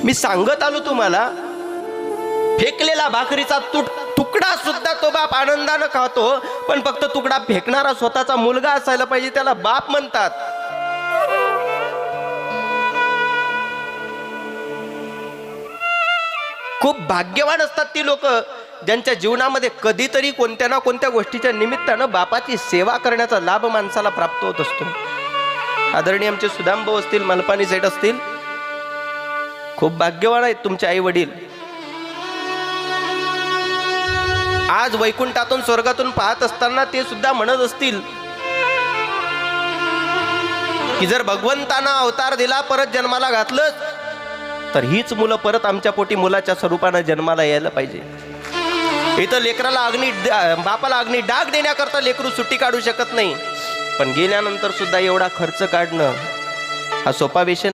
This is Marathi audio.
मी सांगत आलो तुम्हाला, फेकलेला भाकरीचा तुकडा सुद्धा तो बाप आनंदानं खातो, पण फक्त तुकडा फेकणारा स्वतःचा मुलगा असायला पाहिजे, त्याला बाप म्हणतात. खूप भाग्यवान असतात ती लोक ज्यांच्या जीवनामध्ये कधीतरी कोणत्या ना कोणत्या गोष्टीच्या निमित्तानं बापाची सेवा करण्याचा लाभ माणसाला प्राप्त होत असतो. आदरणीय आमचे सुदाम भाऊ असतील, मलपानी सेठ असतील, खूप भाग्यवान आहेत तुमचे आई वडील. आज वैकुंठातून स्वर्गातून पाहत असताना ते सुद्धा म्हणत असतील की जर भगवंतानं अवतार दिला, परत जन्माला घातलं, तर हीच मुलं परत आमच्या पोटी मुलाच्या स्वरूपानं जन्माला यायला पाहिजे. इथं लेकराला बापाला अग्नी डाग देण्याकरता लेकरू सुट्टी काढू शकत नाही, पण गेल्यानंतर सुद्धा एवढा खर्च काढणं हा सोपा विषय